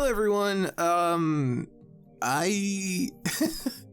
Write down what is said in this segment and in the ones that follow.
Hello everyone. I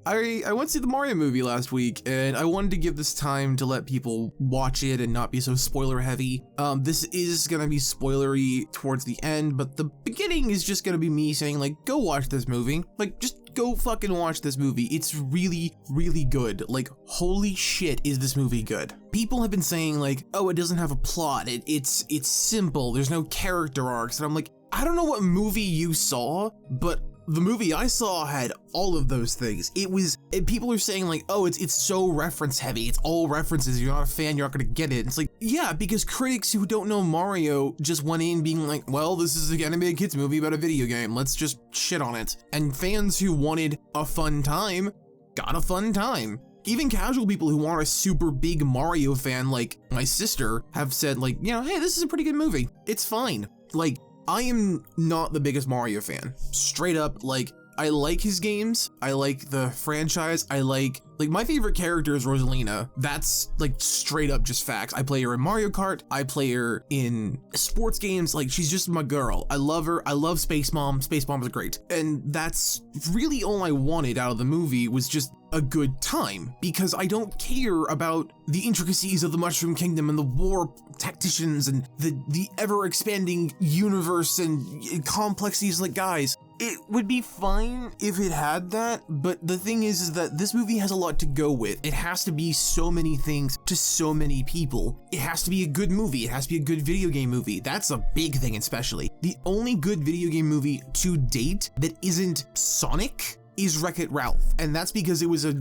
I went to see the Mario movie last week, and I wanted to give this time to let people watch it and not be so spoiler heavy. This is gonna be spoilery towards the end, but the beginning is just gonna be me saying like, go watch this movie. Like, just go fucking watch this movie. It's really, really good. Like, holy shit, is this movie good? People have been saying like, oh, it doesn't have a plot. It's simple. There's no character arcs, and I'm like, I don't know what movie you saw, but the movie I saw had all of those things. People are saying like, oh, it's so reference heavy. It's all references. You're not a fan, you're not gonna get it. It's like, yeah, because critics who don't know Mario just went in being like, well, this is an animated kids movie about a video game. Let's just shit on it. And fans who wanted a fun time got a fun time. Even casual people who aren't a super big Mario fan, like my sister, have said like, you know, hey, this is a pretty good movie. It's fine. Like, I am not the biggest Mario fan. Straight up, like, I like his games, I like the franchise, I like my favorite character is Rosalina. That's like straight up just facts. I play her in Mario Kart, I play her in sports games, like she's just my girl. I love her, I love Space Mom. Space Mom is great. And that's really all I wanted out of the movie, was just a good time, because I don't care about the intricacies of the Mushroom Kingdom and the war tacticians and the ever-expanding universe and complexities. Like, guys, it would be fine if it had that, but the thing is that this movie has a lot to go with. It has to be so many things to so many people. It has to be a good movie. It has to be a good video game movie. That's a big thing, especially. The only good video game movie to date that isn't Sonic is Wreck-It Ralph, and that's because it was a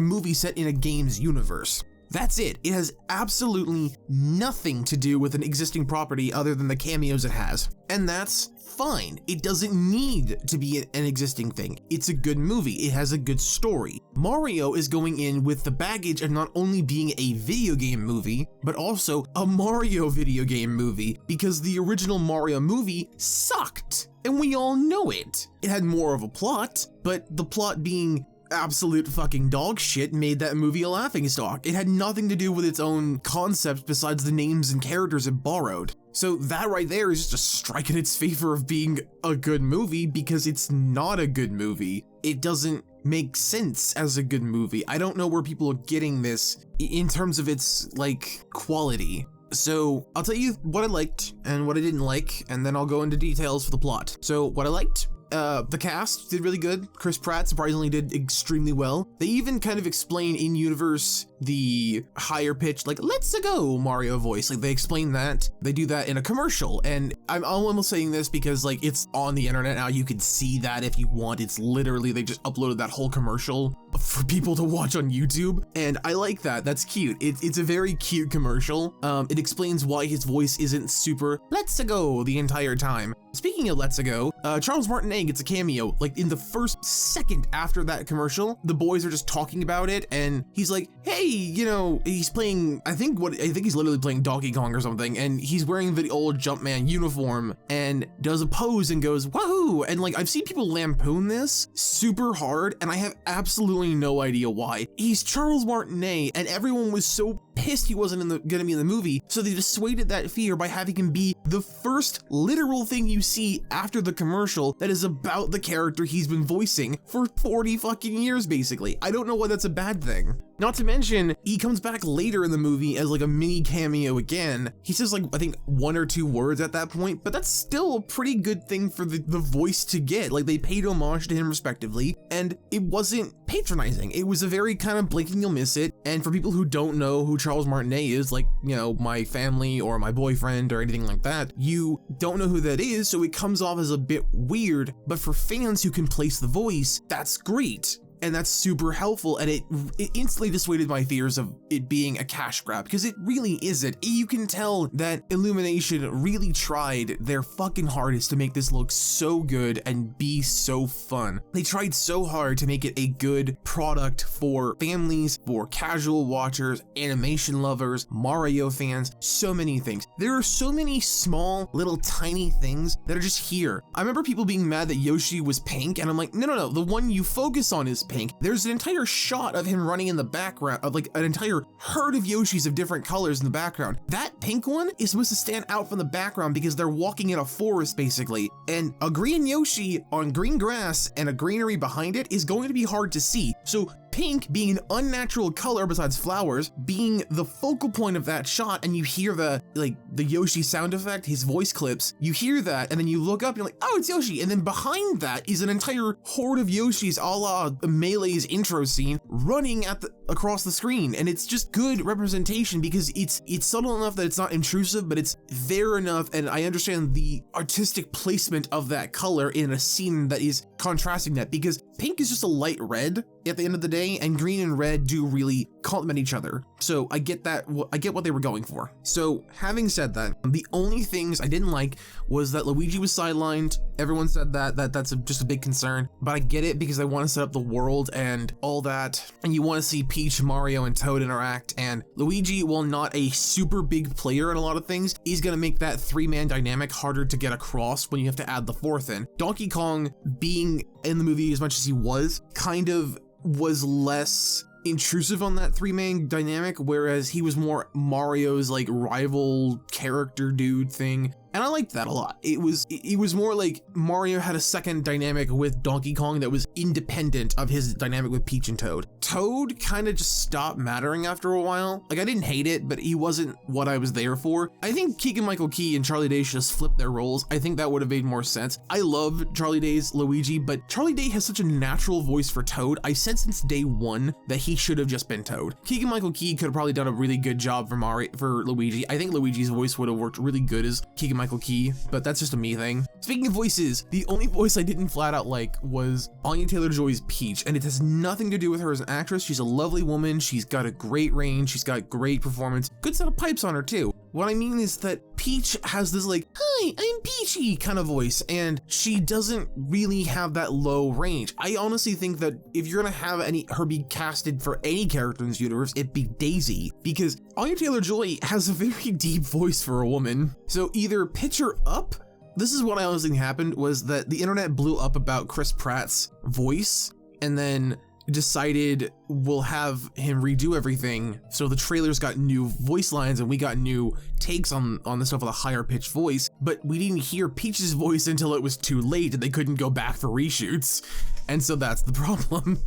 movie set in a game's universe. That's it. It has absolutely nothing to do with an existing property other than the cameos it has. And that's fine. It doesn't need to be an existing thing. It's a good movie. It has a good story. Mario is going in with the baggage of not only being a video game movie, but also a Mario video game movie, because the original Mario movie sucked. And we all know it. It had more of a plot, but the plot being absolute fucking dog shit made that movie a laughingstock. It had nothing to do with its own concept besides the names and characters it borrowed. So that right there is just a strike in its favor of being a good movie, because it's not a good movie. It doesn't make sense as a good movie. I don't know where people are getting this in terms of its, like, quality. So I'll tell you what I liked and what I didn't like, and then I'll go into details for the plot. So what I liked: the cast did really good. Chris Pratt surprisingly did extremely well. They even kind of explain in universe the higher pitched, like, let's go Mario voice. Like, they explain that. They do that in a commercial, and I'm almost saying this because like it's on the internet now. You can see that if you want. It's literally, they just uploaded that whole commercial for people to watch on YouTube, and I like that. That's cute. It's a very cute commercial. It explains why his voice isn't super let's go the entire time. Speaking of let's go, Charles Martinet gets a cameo. Like, in the first second after that commercial, the boys are just talking about it, and he's like, hey, you know, he's playing, I think he's literally playing Donkey Kong or something, and he's wearing the old Jumpman uniform and does a pose and goes, wahoo! And like, I've seen people lampoon this super hard, and I have absolutely no idea why. He's Charles Martinet, and everyone was so pissed he wasn't gonna be in the movie, so they dissuaded that fear by having him be the first literal thing you see after the commercial that is about the character he's been voicing for 40 fucking years, basically. I don't know why that's a bad thing. Not to mention, he comes back later in the movie as like a mini cameo again. He says like, I think 1 or 2 words at that point, but that's still a pretty good thing for the voice to get. Like, they paid homage to him respectively, and it wasn't patronizing. It was a very kind of blink and you'll miss it. And for people who don't know who Charles Martinet is, like, you know, my family or my boyfriend or anything like that, you don't know who that is, so it comes off as a bit weird, but for fans who can place the voice, that's great. And that's super helpful, and it instantly dissuaded my fears of it being a cash grab, because it really isn't. You can tell that Illumination really tried their fucking hardest to make this look so good and be so fun. They tried so hard to make it a good product for families, for casual watchers, animation lovers, Mario fans, so many things. There are so many small, little tiny things that are just here. I remember people being mad that Yoshi was pink, and I'm like, no, the one you focus on is pink. There's an entire shot of him running in the background of like an entire herd of Yoshis of different colors in the background. That pink one is supposed to stand out from the background because they're walking in a forest basically. And a green Yoshi on green grass and a greenery behind it is going to be hard to see. So pink being an unnatural color besides flowers, being the focal point of that shot, and you hear the Yoshi sound effect, his voice clips, you hear that, and then you look up, you're like, oh, it's Yoshi, and then behind that is an entire horde of Yoshis a la Melee's intro scene running across the screen, and it's just good representation because it's subtle enough that it's not intrusive, but it's there enough, and I understand the artistic placement of that color in a scene that is contrasting that, because pink is just a light red at the end of the day, and green and red do really complement each other. So I get that, I get what they were going for. So having said that, the only things I didn't like was that Luigi was sidelined. Everyone said that's just a big concern, but I get it because I want to set up the world and all that, and you want to see Peach, Mario, and Toad interact, and Luigi, while not a super big player in a lot of things, is going to make that three-man dynamic harder to get across when you have to add the fourth in. Donkey Kong, being in the movie as much as he was, kind of was less intrusive on that three-man dynamic, whereas he was more Mario's like rival character dude thing. And I liked that a lot. It was more like Mario had a second dynamic with Donkey Kong that was independent of his dynamic with Peach and Toad. Toad kind of just stopped mattering after a while. Like, I didn't hate it, but he wasn't what I was there for. I think Keegan-Michael Key and Charlie Day should just flip their roles. I think that would have made more sense. I love Charlie Day's Luigi, but Charlie Day has such a natural voice for Toad. I said since day one that he should have just been Toad. Keegan-Michael Key could have probably done a really good job for Luigi. I think Luigi's voice would have worked really good as Keegan-Michael Key, but that's just a me thing. Speaking of voices, the only voice I didn't flat out like was Anya Taylor-Joy's Peach, and it has nothing to do with her as an actress. She's a lovely woman. She's got a great range. She's got great performance. Good set of pipes on her too. What I mean is that Peach has this like, hi, I'm Peachy kind of voice, and she doesn't really have that low range. I honestly think that if you're gonna have her be casted for any character in this universe, it'd be Daisy, because Anya Taylor-Joy has a very deep voice for a woman. So either pitch her up. This is what I honestly think happened, was that the internet blew up about Chris Pratt's voice, and then decided we'll have him redo everything. So the trailers got new voice lines and we got new takes on the stuff with a higher pitched voice, but we didn't hear Peach's voice until it was too late and they couldn't go back for reshoots. And so that's the problem.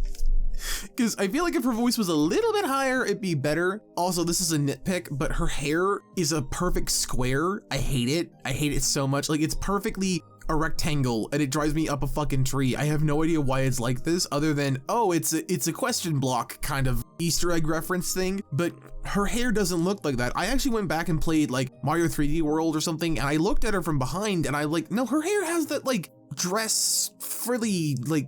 Because I feel like if her voice was a little bit higher, it'd be better. Also, this is a nitpick, but her hair is a perfect square. I hate it. I hate it so much. Like, it's perfectly a rectangle and it drives me up a fucking tree. I have no idea why it's like this, other than, oh, it's a question block kind of Easter egg reference thing, but her hair doesn't look like that. I actually went back and played like Mario 3D World or something, and I looked at her from behind and I like, no, her hair has that like dress frilly, like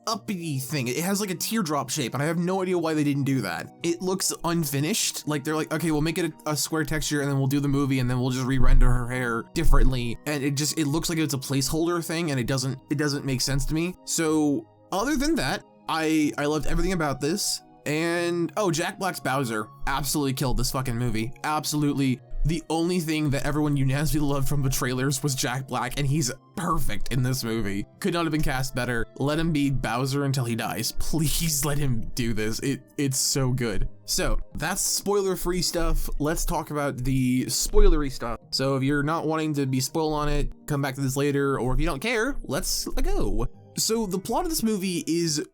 uppity thing. It has like a teardrop shape, and I have no idea why they didn't do that. It looks unfinished. Like, they're like, okay, we'll make it a square texture and then we'll do the movie and then we'll just re-render her hair differently. And it looks like it's a placeholder thing, and it doesn't make sense to me. So other than that, I loved everything about this. And oh, Jack Black's Bowser absolutely killed this fucking movie. Absolutely. The only thing that everyone unanimously loved from the trailers was Jack Black, and he's perfect in this movie. Could not have been cast better. Let him be Bowser until he dies. Please let him do this. It's so good. So that's spoiler-free stuff. Let's talk about the spoilery stuff. So if you're not wanting to be spoiled on it, come back to this later, or if you don't care, let's go. So the plot of this movie is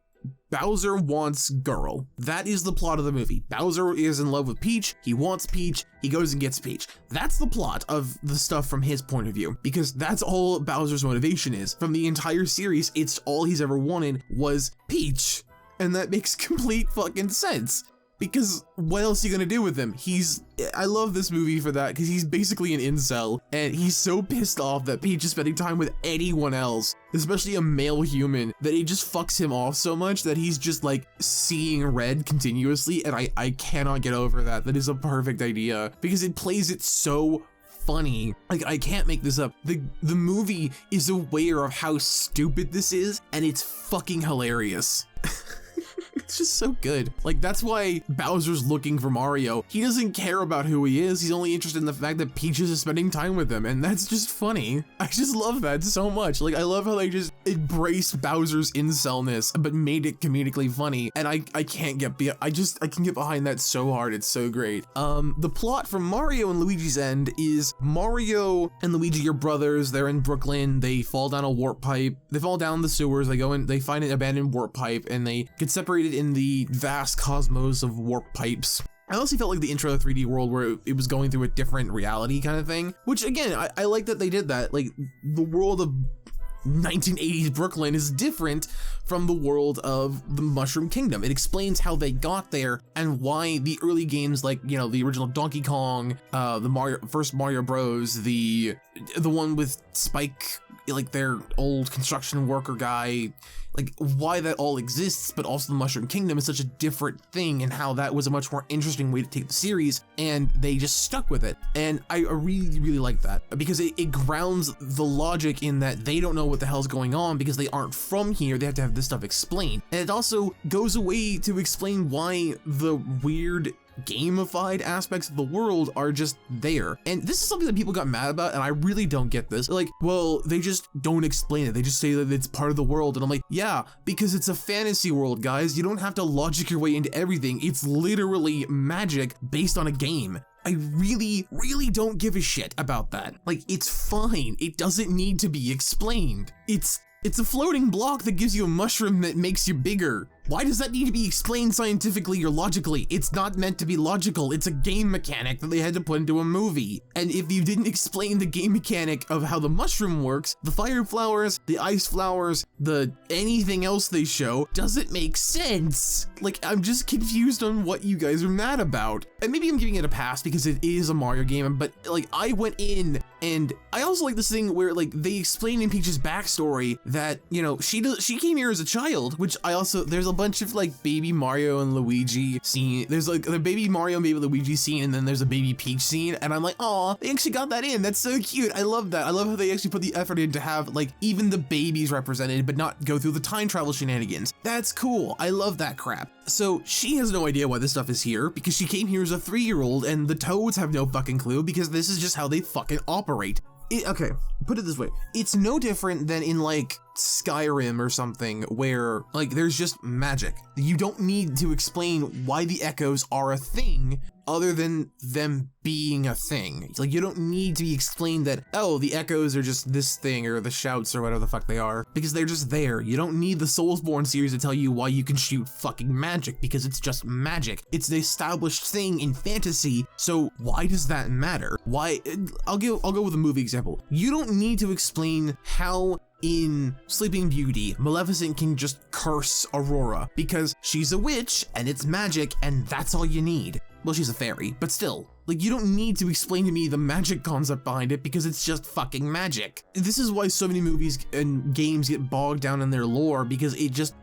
Bowser wants girl. That is the plot of the movie. Bowser is in love with Peach. He wants Peach. He goes and gets Peach. That's the plot of the stuff from his point of view, because that's all Bowser's motivation is. From the entire series, it's all he's ever wanted was Peach. And that makes complete fucking sense. Because what else are you gonna do with him? I love this movie for that, because he's basically an incel, and he's so pissed off that Peach is spending time with anyone else, especially a male human, that it just fucks him off so much that he's just like seeing red continuously, and I cannot get over that. That is a perfect idea, because it plays it so funny. Like, I can't make this up. The movie is aware of how stupid this is, and it's fucking hilarious. It's just so good. Like, that's why Bowser's looking for Mario. He doesn't care about who he is. He's only interested in the fact that Peach is spending time with him, and that's just funny. I just love that so much. Like, I love how they just embraced Bowser's incelness, but made it comedically funny, and I can get behind that so hard. It's so great. The plot from Mario and Luigi's End is Mario and Luigi are brothers. They're in Brooklyn. They fall down a warp pipe. They fall down the sewers. They go in, they find an abandoned warp pipe, and they get separated in the vast cosmos of warp pipes. I honestly felt like the intro to 3D World where it was going through a different reality kind of thing, which again, I like that they did that. Like, the world of 1980s Brooklyn is different from the world of the Mushroom Kingdom. It explains how they got there and why the early games, like, you know, the original Donkey Kong, the first Mario Bros, the one with Spike, like their old construction worker guy, like why that all exists, but also the Mushroom Kingdom is such a different thing, and how that was a much more interesting way to take the series, and they just stuck with it. And I really, really like that, because it grounds the logic in that they don't know what the hell's going on because they aren't from here. They have to have this stuff explained. And it also goes away to explain why the weird gamified aspects of the world are just there. And this is something that people got mad about, and I really don't get this. Like, well, they just don't explain it. They just say that it's part of the world. And I'm like, yeah, because it's a fantasy world, guys. You don't have to logic your way into everything. It's literally magic based on a game. I really, really don't give a shit about that. Like, it's fine. It doesn't need to be explained. It's a floating block that gives you a mushroom that makes you bigger. Why does that need to be explained scientifically or logically? It's not meant to be logical. It's a game mechanic that they had to put into a movie. And if you didn't explain the game mechanic of how the mushroom works, the fire flowers, the ice flowers, the anything else they show doesn't make sense. Like, I'm just confused on what you guys are mad about. And maybe I'm giving it a pass because it is a Mario game, but like, I went in, and I also like this thing where like they explain in Peach's backstory that, you know, she came here as a child, which there's a bunch of like baby Mario and Luigi scene. There's like the baby Mario and baby Luigi scene, and then there's a baby Peach scene, and I'm like, oh, they actually got that in. That's so cute. I love that. I love how they actually put the effort in to have like even the babies represented, but not go through the time travel shenanigans. That's cool. I love that crap. So she has no idea why this stuff is here because she came here as a 3-year-old, and the Toads have no fucking clue because this is just how they fucking operate. Okay, put it this way. It's no different than in like Skyrim or something where like there's just magic. You don't need to explain why the echoes are a thing other than them being a thing. Like, you don't need to be explained that, oh, the echoes are just this thing or the shouts or whatever the fuck they are, because they're just there. You don't need the Soulsborne series to tell you why you can shoot fucking magic, because it's just magic. It's the established thing in fantasy, so why does that matter? Why? I'll go with a movie example. You don't need to explain how in Sleeping Beauty, Maleficent can just curse Aurora because she's a witch and it's magic and that's all you need. Well, she's a fairy, but still, like, you don't need to explain to me the magic concept behind it because it's just fucking magic. This is why so many movies and games get bogged down in their lore, because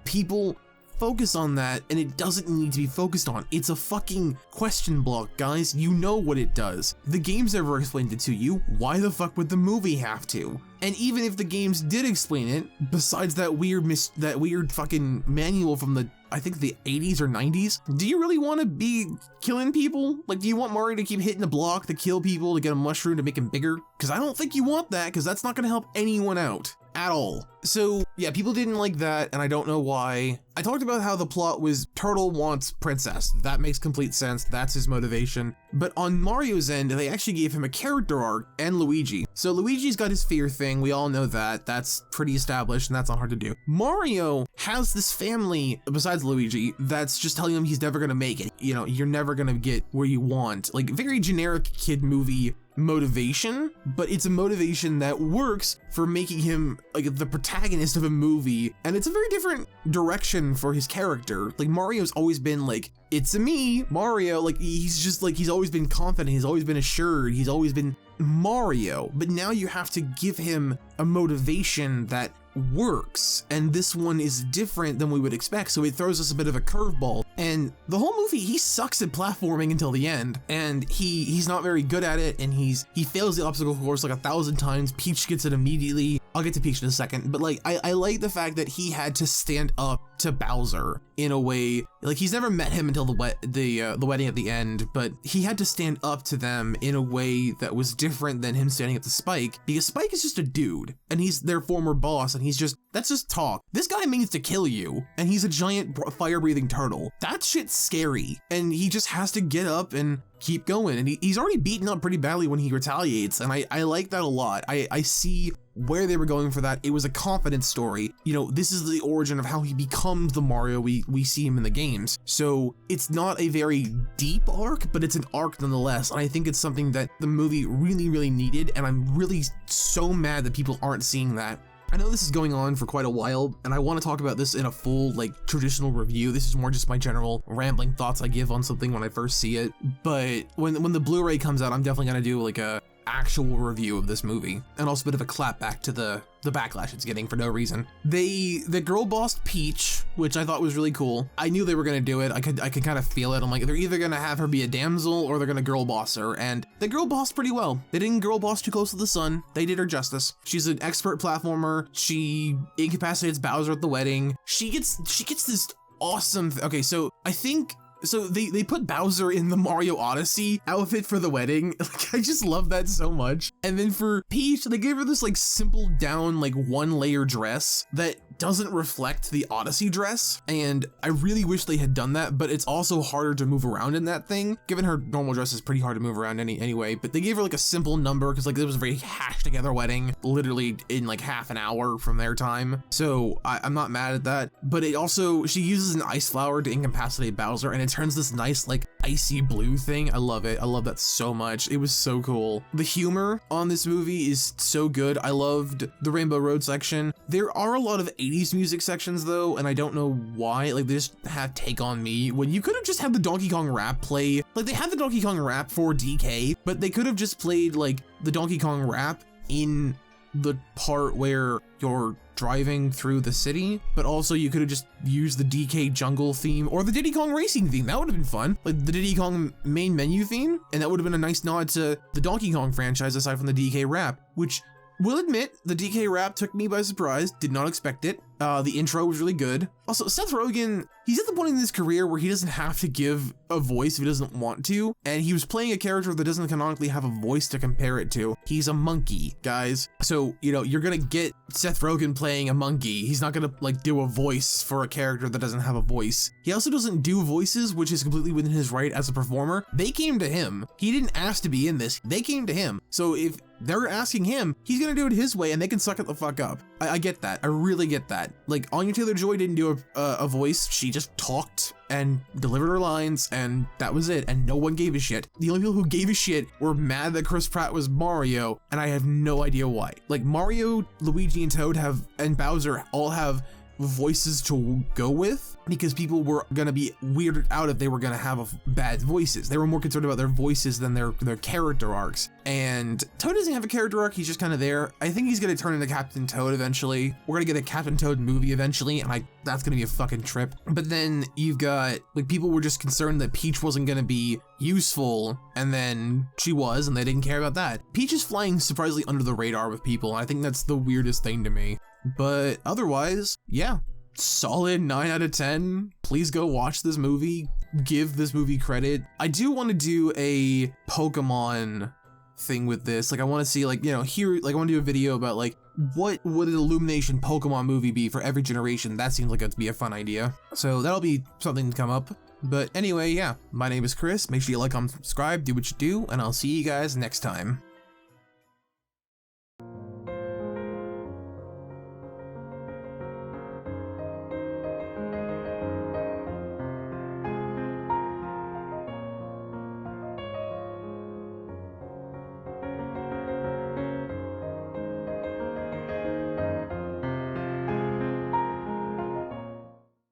people focus on that and it doesn't need to be focused on. It's a fucking question block, guys. You know what it does. The games never explained it to you. Why the fuck would the movie have to? And even if the games did explain it, besides that weird fucking manual from the, I think the 80s or 90s, do you really want to be killing people? Like, do you want Mario to keep hitting the block to kill people to get a mushroom to make him bigger? Because I don't think you want that, because that's not going to help anyone out at all. So yeah, people didn't like that, and I don't know why. I talked about how the plot was Turtle wants princess. That makes complete sense. That's his motivation. But on Mario's end, they actually gave him a character arc, and Luigi. So Luigi's got his fear thing. We all know that. That's pretty established, and that's not hard to do. Mario has this family, besides Luigi, that's just telling him he's never gonna make it. You know, you're never gonna get where you want. Like, very generic kid movie motivation, but it's a motivation that works for making him like the protagonist of a movie, and it's a very different direction for his character. Like, Mario's always been like, it's a me, Mario. Like, he's always been confident, he's always been assured, he's always been Mario, but now you have to give him a motivation that works, and this one is different than we would expect, so it throws us a bit of a curveball. And the whole movie, he sucks at platforming until the end, and he's not very good at it, and he fails the obstacle course like 1,000 times. Peach gets it immediately. I'll get to Peach in a second, but like, I like the fact that he had to stand up to Bowser. in a way, like he's never met him until the wedding at the end, but he had to stand up to them in a way that was different than him standing up to Spike, because Spike is just a dude and he's their former boss, and that's just talk. This guy means to kill you, and he's a giant fire-breathing turtle. That shit's scary, and he just has to get up and keep going, and he's already beaten up pretty badly when he retaliates, and I like that a lot. I see where they were going for that. It was a confidence story. You know, this is the origin of how he becomes the Mario we see him in the games. So it's not a very deep arc, but it's an arc nonetheless, and I think it's something that the movie really, really needed, and I'm really so mad that people aren't seeing that. I know this is going on for quite a while, and I want to talk about this in a full, like, traditional review. This is more just my general rambling thoughts I give on something when I first see it. But when the Blu-ray comes out, I'm definitely gonna do like a actual review of this movie, and also a bit of a clapback to the backlash it's getting for no reason. The girl bossed Peach, which I thought was really cool. I knew they were gonna do it. I could kind of feel it. I'm like, they're either gonna have her be a damsel or they're gonna girl boss her, and they girl bossed pretty well. They didn't girl boss too close to the sun. They did her justice. She's an expert platformer. She incapacitates Bowser at the wedding. She gets this awesome. Okay, so I think. So they put Bowser in the Mario Odyssey outfit for the wedding. Like, I just love that so much. And then for Peach, they gave her this like simple down like one layer dress that doesn't reflect the Odyssey dress. And I really wish they had done that, but it's also harder to move around in that thing. Given her normal dress is pretty hard to move around anyway, but they gave her like a simple number because like it was a very hashed together wedding, literally in like half an hour from their time. So I'm not mad at that, but it also, she uses an ice flower to incapacitate Bowser, and it turns this nice like icy blue thing. I love it. I love that so much. It was so cool. The humor on this movie is so good. I loved the Rainbow Road section. There are a lot of 80s music sections though, and I don't know why. Like, they just have Take On Me when you could have just had the Donkey Kong rap play. Like, they had the Donkey Kong rap for DK, but they could have just played like the Donkey Kong rap in the part where you're driving through the city, but also you could have just used the DK jungle theme or the Diddy Kong racing theme. That would have been fun. Like the Diddy Kong main menu theme, and that would have been a nice nod to the Donkey Kong franchise aside from the DK rap, which will admit the DK rap took me by surprise. Did not expect it. The intro was really good. Also, Seth Rogen, he's at the point in his career where he doesn't have to give a voice if he doesn't want to, and he was playing a character that doesn't canonically have a voice to compare it to. He's a monkey, guys. So, you know, you're gonna get Seth Rogen playing a monkey. He's not gonna like do a voice for a character that doesn't have a voice. He also doesn't do voices, which is completely within his right as a performer. They came to him. He didn't ask to be in this. They came to him. So if they're asking him, he's gonna do it his way, and they can suck it the fuck up. I get that. I really get that. Like, Anya Taylor-Joy didn't do a voice. She just talked and delivered her lines, and that was it, and no one gave a shit. The only people who gave a shit were mad that Chris Pratt was Mario, and I have no idea why. Like, Mario, Luigi, and Toad and Bowser all have voices to go with, because people were gonna be weirded out if they were gonna have bad voices. They were more concerned about their voices than their character arcs. And Toad doesn't have a character arc, he's just kind of there. I think he's gonna turn into Captain Toad eventually. We're gonna get a Captain Toad movie eventually, and that's gonna be a fucking trip. But then you've got, like, people were just concerned that Peach wasn't gonna be useful, and then she was, and they didn't care about that. Peach is flying surprisingly under the radar with people, and I think that's the weirdest thing to me. But otherwise, yeah, solid 9 out of 10. Please go watch this movie. Give this movie credit. I do want to do a Pokemon thing with this. Like, I want to see, like, you know, I want to do a video about, like, what would an Illumination Pokemon movie be for every generation? That seems like it'd be a fun idea. So that'll be something to come up. But anyway, yeah, my name is Chris. Make sure you like, comment, subscribe, do what you do, and I'll see you guys next time.